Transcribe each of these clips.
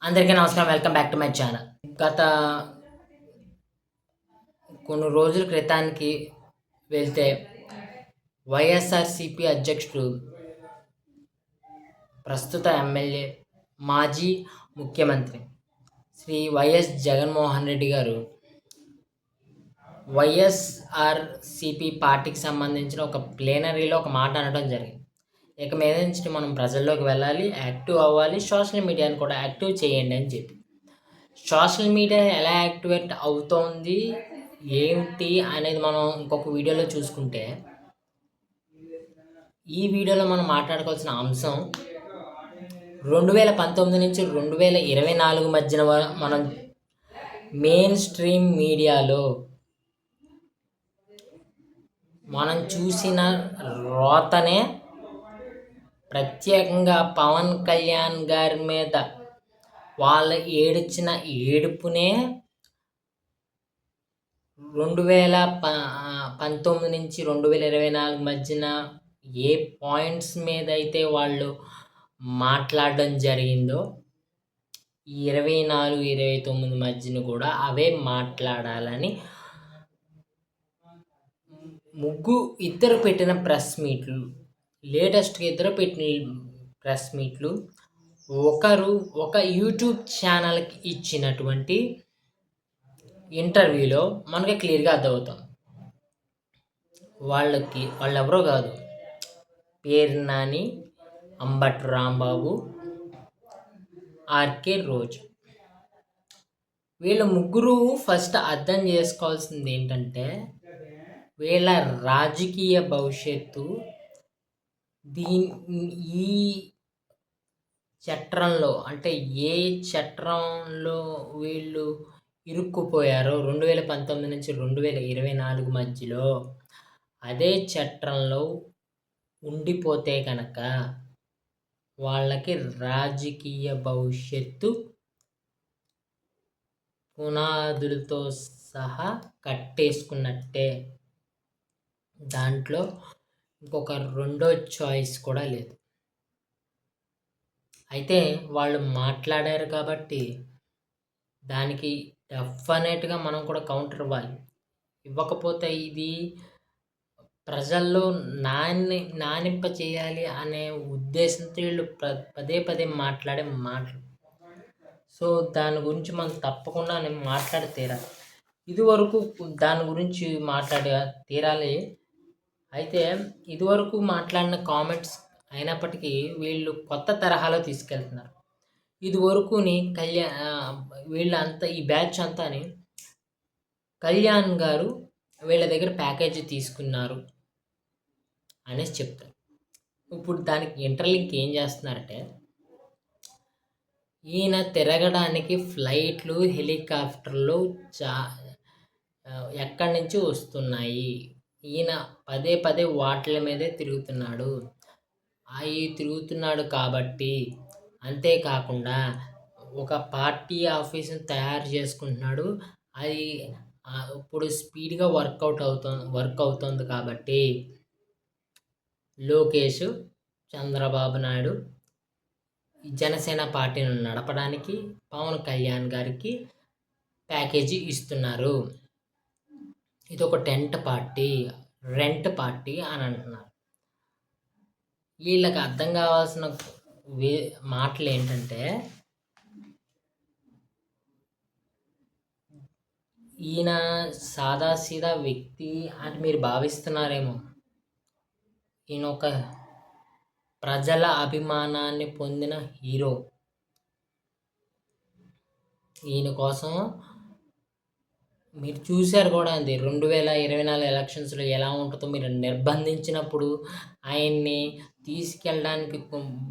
అందరికీ నమస్కారం. Welcome back to my channel. గత కొన్ని రోజుల క్రితానికి వెళ్తే వైఎస్ఆర్‌సీపీ అధ్యక్షుడు, ప్రస్తుత ఎమ్మెల్యే, మాజీ ముఖ్యమంత్రి శ్రీ వైఎస్ జగన్మోహన్ రెడ్డి గారు వైఎస్ఆర్‌సీపీ పార్టీకి సంబంధించిన ఒక ప్లేనరీలో ఒక మాట అనడం జరిగింది. ఇక మీద నుంచి మనం ప్రజల్లోకి వెళ్ళాలి, యాక్టివ్ అవ్వాలి, సోషల్ మీడియాని కూడా యాక్టివ్ చేయండి అని చెప్పి. సోషల్ మీడియా ఎలా యాక్టివేట్ అవుతోంది ఏంటి అనేది మనం ఇంకొక వీడియోలో చూసుకుంటే, ఈ వీడియోలో మనం మాట్లాడుకోవాల్సిన అంశం 2019 నుంచి 2024 మధ్యన మనం మెయిన్ స్ట్రీమ్ మీడియాలో మనం చూసిన రోతనే ప్రత్యేకంగా పవన్ కళ్యాణ్ గారి మీద వాళ్ళు ఏడ్చిన ఏడుపునే 2019 నుంచి 2024 మధ్యన ఏ పాయింట్స్ మీద అయితే వాళ్ళు మాట్లాడడం జరిగిందో, ఈ 24, 29 మధ్యన కూడా అవే మాట్లాడాలని ఇద్దరు పెట్టిన ప్రెస్ మీట్లు, లేటెస్ట్గా ఇద్దరు పెట్టిన ప్రెస్ మీట్లు, ఒకరు ఒక యూట్యూబ్ ఛానల్కి ఇచ్చినటువంటి ఇంటర్వ్యూలో మనకి క్లియర్గా అర్థమవుతాం. వాళ్ళు ఎవరో కాదు, పేరు నాని, అంబటి రాంబాబు, ఆర్కే రోజు. వీళ్ళ ముగ్గురు ఫస్ట్ అర్థం చేసుకోవాల్సింది ఏంటంటే, వీళ్ళ రాజకీయ భవిష్యత్తు ఈ చట్రంలో, అంటే ఏ చట్రంలో వీళ్ళు ఇరుక్కుపోయారో 2019 నుంచి 2024 మధ్యలో, అదే చట్రంలో ఉండిపోతే కనుక వాళ్ళకి రాజకీయ భవిష్యత్తు పునాదులతో సహా కట్టేసుకున్నట్టే. దాంట్లో ఇంకొక రెండో చాయిస్ కూడా లేదు. అయితే వాళ్ళు మాట్లాడారు కాబట్టి దానికి డెఫినెట్గా మనం కూడా కౌంటర్ ఇవ్వాలి. ఇవ్వకపోతే ఇది ప్రజల్లో నానింప చేయాలి అనే ఉద్దేశంతో వీళ్ళు పదే పదే మాట్లాడే మాటలు. సో దాని గురించి మనం తప్పకుండా మాట్లాడి తీరాలి. ఇదివరకు దాని గురించి తీరాలి. అయితే ఇదివరకు మాట్లాడిన కామెంట్స్ అయినప్పటికీ వీళ్ళు కొత్త తరహాలో తీసుకెళ్తున్నారు. ఇదివరకుని వీళ్ళంతా, ఈ బ్యాచ్ అంతాని కళ్యాణ్ గారు వీళ్ళ దగ్గర ప్యాకేజీ తీసుకున్నారు అనేసి చెప్తారు. ఇప్పుడు దానికి ఇంటర్లింక్ ఏం చేస్తున్నారంటే, ఈయన తిరగడానికి ఫ్లైట్లు, హెలికాప్టర్లు ఎక్కడి నుంచి వస్తున్నాయి, ఈయన పదే పదే వాటిల మీదే తిరుగుతున్నాడు. అవి తిరుగుతున్నాడు కాబట్టి, అంతేకాకుండా ఒక పార్టీ ఆఫీస్ని తయారు చేసుకుంటున్నాడు. అది ఇప్పుడు స్పీడ్గా వర్క్ అవుతుంది కాబట్టి లోకేష్, చంద్రబాబు నాయుడు జనసేన పార్టీని నడపడానికి పవన్ కళ్యాణ్ గారికి ప్యాకేజీ ఇస్తున్నారు. ఇది ఒక రెంట్ పార్టీ అని అంటున్నారు. వీళ్ళకి అర్థం కావాల్సిన మాటలు ఏంటంటే, ఈయన సాదాసీదా వ్యక్తి అని మీరు భావిస్తున్నారేమో. ఈయన ఒక ప్రజల అభిమానాన్ని పొందిన హీరో. ఈయన కోసం మీరు చూశారు కూడా అండి, 2024 ఎలక్షన్స్లో ఎలా ఉంటుందో. మీరు నిర్బంధించినప్పుడు ఆయన్ని తీసుకెళ్ళడానికి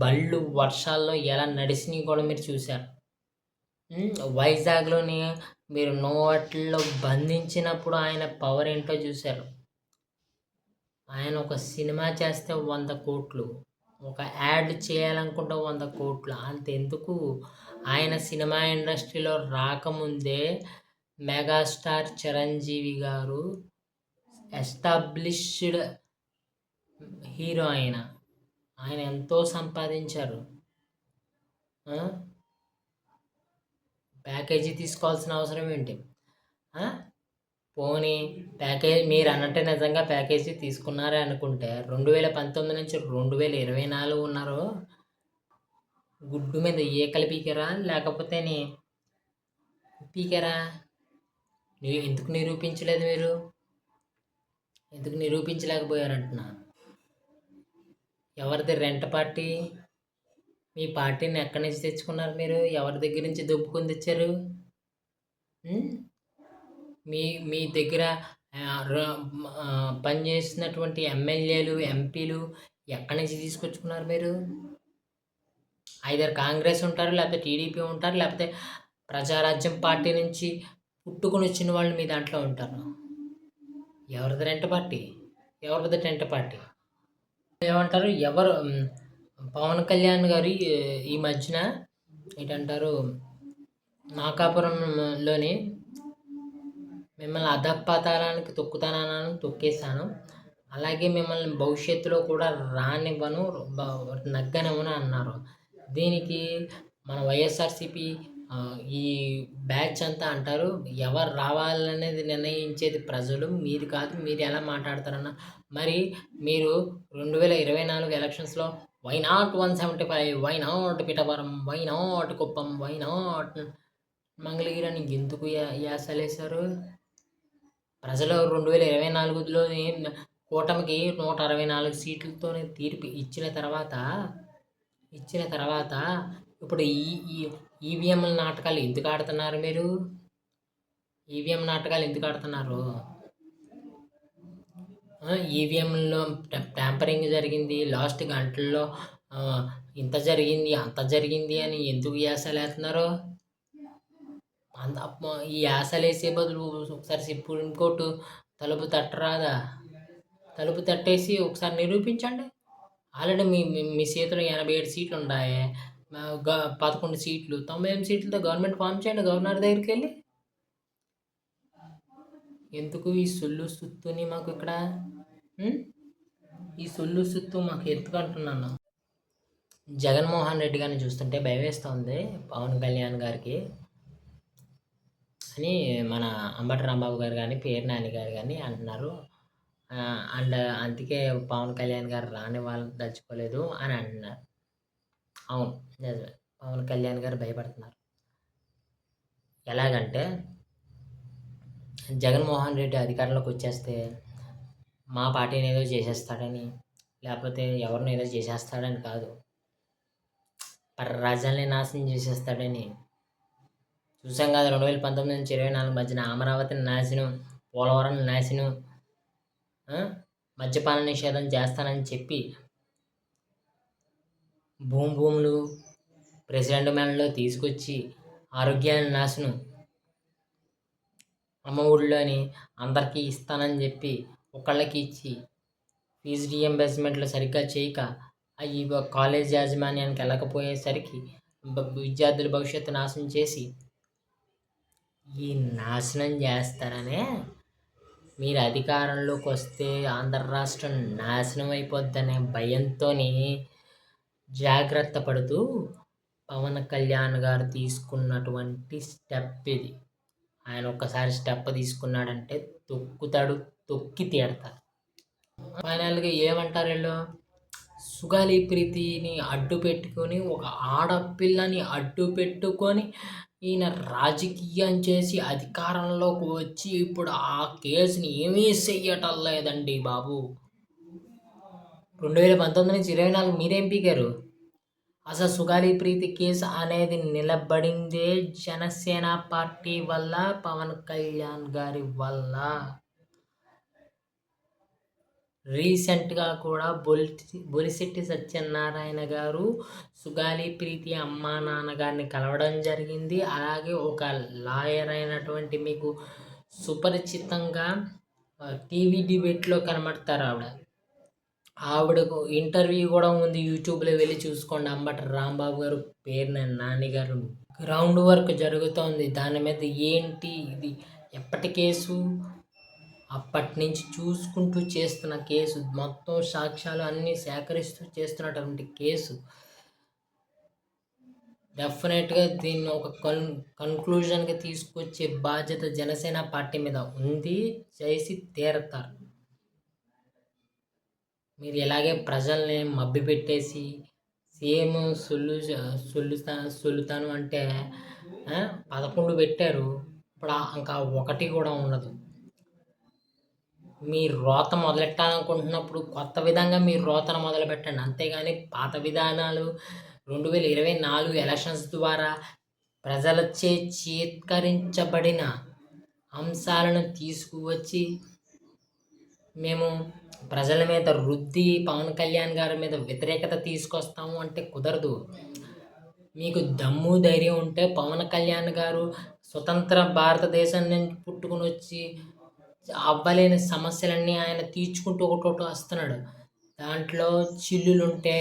బళ్ళు వర్షాల్లో ఎలా నడిచినవి కూడా మీరు చూశారు. వైజాగ్లోని మీరు నోవాటిల్లో బంధించినప్పుడు ఆయన పవర్ ఏంటో చూశారు. ఆయన ఒక సినిమా చేస్తే 100 కోట్లు, ఒక యాడ్ చేయాలనుకుంటే 100 కోట్లు. అంతెందుకు, ఆయన సినిమా ఇండస్ట్రీలో రాకముందే మెగాస్టార్ చిరంజీవి గారు ఎస్టాబ్లిష్డ్ హీరో. ఆయన ఎంతో సంపాదించారు. ప్యాకేజీ తీసుకోవాల్సిన అవసరం ఏంటి? పోనీ ప్యాకేజ్ మీరు అన్నట్టే నిజంగా ప్యాకేజీ తీసుకున్నారే అనుకుంటే 2019 నుంచి 2024 ఉన్నారు. గుడ్డు మీద ఈకలు పీకారా లేకపోతే పీకారా? ఎందుకు నిరూపించలేదు మీరు? ఎందుకు నిరూపించలేకపోయారంటున్నా? ఎవరిది రెంట్ పార్టీ? మీ పార్టీని ఎక్కడి నుంచి తెచ్చుకున్నారు మీరు? ఎవరి దగ్గర నుంచి దొబ్బుకొని తెచ్చారు? మీ దగ్గర పనిచేసినటువంటి ఎమ్మెల్యేలు, ఎంపీలు ఎక్కడి నుంచి తీసుకొచ్చుకున్నారు మీరు? ఐదర్ కాంగ్రెస్ ఉంటారు, లేకపోతే టీడీపీ ఉంటారు, లేకపోతే ప్రజారాజ్యం పార్టీ నుంచి పుట్టుకొని వచ్చిన వాళ్ళు మీ దాంట్లో ఉంటారు. ఎవరిది రెంట్ పార్టీ? ఎవరిది టెంట్ పార్టీ? ఏమంటారు? ఎవరు పవన్ కళ్యాణ్ గారు ఈ మధ్యన ఏంటంటారు, నాకాపురంలోని మిమ్మల్ని అధపాతాళానికి తొక్కుతానని తొక్కేశాను, అలాగే మిమ్మల్ని భవిష్యత్తులో కూడా రానివ్వను, నగ్గనివ్వను అన్నారు. దీనికి మన వైఎస్ఆర్సీపీ ఈ బ్యాచ్ అంతా అంటారు, ఎవరు రావాలనేది నిర్ణయించేది ప్రజలు, మీరు కాదు, మీరు ఎలా మాట్లాడతారన్న. మరి మీరు 2024 ఎలక్షన్స్లో why not 175, why not Pithapuram, why not Kuppam, why not Mangalagiri అని ఎందుకు యాసలేశారు? ప్రజలు 2024లోని కూటమికి 164 సీట్లతోనే తీర్పు ఇచ్చిన తర్వాత ఇప్పుడు ఈ ఈవీఎంల నాటకాలు ఎందుకు ఆడుతున్నారు మీరు? ఈవీఎం నాటకాలు ఎందుకు ఆడుతున్నారు? ఈవీఎంలో ట్యాంపరింగ్ జరిగింది, లాస్ట్ గంటల్లో ఇంత జరిగింది, అంత జరిగింది అని ఎందుకు యాసలేస్తున్నారు? ఈ యాసలేసే బదులు ఒకసారి సుప్రీంకోర్టు తలుపు తట్టరాదా? తలుపు తట్టేసి ఒకసారి నిరూపించండి. ఆల్రెడీ మీ చేతిలో 87 సీట్లు ఉన్నాయి, 11 సీట్లు, 98 సీట్లతో గవర్నమెంట్ ఫామ్ చేయండి గవర్నర్ దగ్గరికి వెళ్ళి. ఎందుకు ఈ సొల్లు సుత్తుని మాకు ఇక్కడ? ఈ సొల్లు సుత్తు మాకు ఎందుకు అంటున్నాను? జగన్మోహన్ రెడ్డి గారిని చూస్తుంటే భయం వేస్తుంది, పవన్ కళ్యాణ్ గారికి అని మన అంబటి రాంబాబు గారు కానీ, పేరు నాని గారు కానీ అంటున్నారు. అండ్ అందుకే పవన్ కళ్యాణ్ గారు రాని వాళ్ళు దచ్చుకోలేదు అని అంటున్నారు. అవును, నిజమే, పవన్ కళ్యాణ్ గారు భయపడుతున్నారు. ఎలాగంటే జగన్మోహన్ రెడ్డి అధికారంలోకి వచ్చేస్తే మా పార్టీని ఏదో చేసేస్తాడని, లేకపోతే ఎవరిని ఏదో చేసేస్తాడని కాదు, రాజ్యాన్ని నాశనం చేసేస్తాడని. చూసాం కదా, 2019 నుంచి 2024 మధ్యన అమరావతిని నాశనం, పోలవరం నాశనం, మద్యపాన నిషేధం చేస్తానని చెప్పి భూములు ప్రెసిడెంట్ మేళలో తీసుకొచ్చి ఆరోగ్యాన్ని నాశనం, అమ్మ ఊళ్ళోని అందరికీ ఇస్తానని చెప్పి ఒకళ్ళకి ఇచ్చి ఫీజు రీఎంబర్స్మెంట్లు సరిగ్గా చేయక అవి కాలేజ్ యాజమాన్యానికి వెళ్ళకపోయేసరికి విద్యార్థుల భవిష్యత్తు నాశనం చేసి ఈ నాశనం చేస్తారనే మీరు అధికారంలోకి వస్తే ఆంధ్ర రాష్ట్రం నాశనం అయిపోద్దనే భయంతో జాగ్రత్త పడుతూ పవన్ కళ్యాణ్ గారు తీసుకున్నటువంటి స్టెప్ ఇది. ఆయన ఒక్కసారి స్టెప్ తీసుకున్నాడంటే తొక్కుతాడు, తొక్కి తీడతారు. ఫైనల్గా ఏమంటారు వీళ్ళు? సుగాలి ప్రీతిని అడ్డు పెట్టుకొని, ఒక ఆడపిల్లని అడ్డు పెట్టుకొని ఈయన రాజకీయం చేసి అధికారంలోకి వచ్చి ఇప్పుడు ఆ కేసుని ఏమీ చెయ్యటం లేదండి బాబు. 2019 నుంచి 2024 మీరేం పీకారు? అసలు సుగాలి ప్రీతి కేసు అనేది నిలబడిందే జనసేన పార్టీ వల్ల, పవన్ కళ్యాణ్ గారి వల్ల. రీసెంట్గా కూడా బొలిశెట్టి సత్యనారాయణ గారు సుగాలి ప్రీతి అమ్మా నాన్నగారిని కలవడం జరిగింది. అలాగే ఒక లాయర్ అయినటువంటి మీకు సుపరిచితంగా టీవీ డిబేట్లో కనబడతారు ఆవిడకు ఇంటర్వ్యూ కూడా ఉంది, యూట్యూబ్లో వెళ్ళి చూసుకోండి. అంబటి రాంబాబు గారు, పేరు నాని గారు గ్రౌండ్ వర్క్ జరుగుతోంది దాని మీద. ఏంటి ఇది ఎప్పటి కేసు? అప్పటి నుంచి చూసుకుంటూ చేస్తున్న కేసు, మొత్తం సాక్ష్యాలు అన్నీ సేకరిస్తూ చేస్తున్నటువంటి కేసు. డెఫినెట్‌గా దీన్ని ఒక కన్‌క్లూజన్‌కి తీసుకొచ్చే బాధ్యత జనసేన పార్టీ మీద ఉంది. చేసి తీరతారు. మీరు ఇలాగే ప్రజల్ని మభ్యపెట్టేసి సీఎం సొల్లుతాను అంటే 11 పెట్టారు. ఇప్పుడు ఇంకా ఒకటి కూడా ఉండదు. మీరు రోత మొదలెట్టాలనుకుంటున్నప్పుడు కొత్త విధంగా మీరు రోతను మొదలుపెట్టండి. అంతేగాని పాత విధానాలు 2024 ఎలక్షన్స్ ద్వారా ప్రజలచే చీత్కరించబడిన అంశాలను తీసుకువచ్చి మేము ప్రజల మీద రుద్ది పవన్ కళ్యాణ్ గారి మీద వ్యతిరేకత తీసుకొస్తాము అంటే కుదరదు. మీకు దమ్ము ధైర్యం ఉంటే పవన్ కళ్యాణ్ గారు స్వతంత్ర భారతదేశం నుంచి పుట్టుకుని వచ్చి అవ్వలేని సమస్యలన్నీ ఆయన తీర్చుకుంటూ ఒకటొకటి వస్తున్నాడు. దాంట్లో చిల్లులుంటే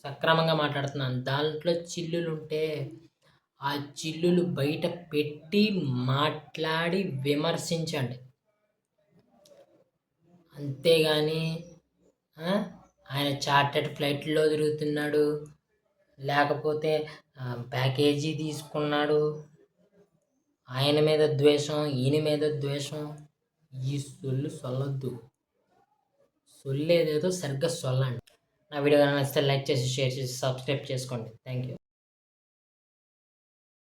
సక్రమంగా మాట్లాడుతున్నాను. దాంట్లో చిల్లులుంటే ఆ చిల్లులు బయట పెట్టి మాట్లాడి విమర్శించండి. అంతేగాని ఆయన చార్టెడ్ ఫ్లైట్లో తిరుగుతున్నాడు, లేకపోతే ప్యాకేజీ తీసుకున్నాడు, ఆయన మీద ద్వేషం, ఈయన మీద ద్వేషం, ఈ సొల్లు సొల్లొద్దు. సొల్లేదేదో సరిగ్గా సొల్లండి. నా వీడియో నచ్చితే లైక్ చేసి, షేర్ చేసి, సబ్స్క్రైబ్ చేసుకోండి. Thank you.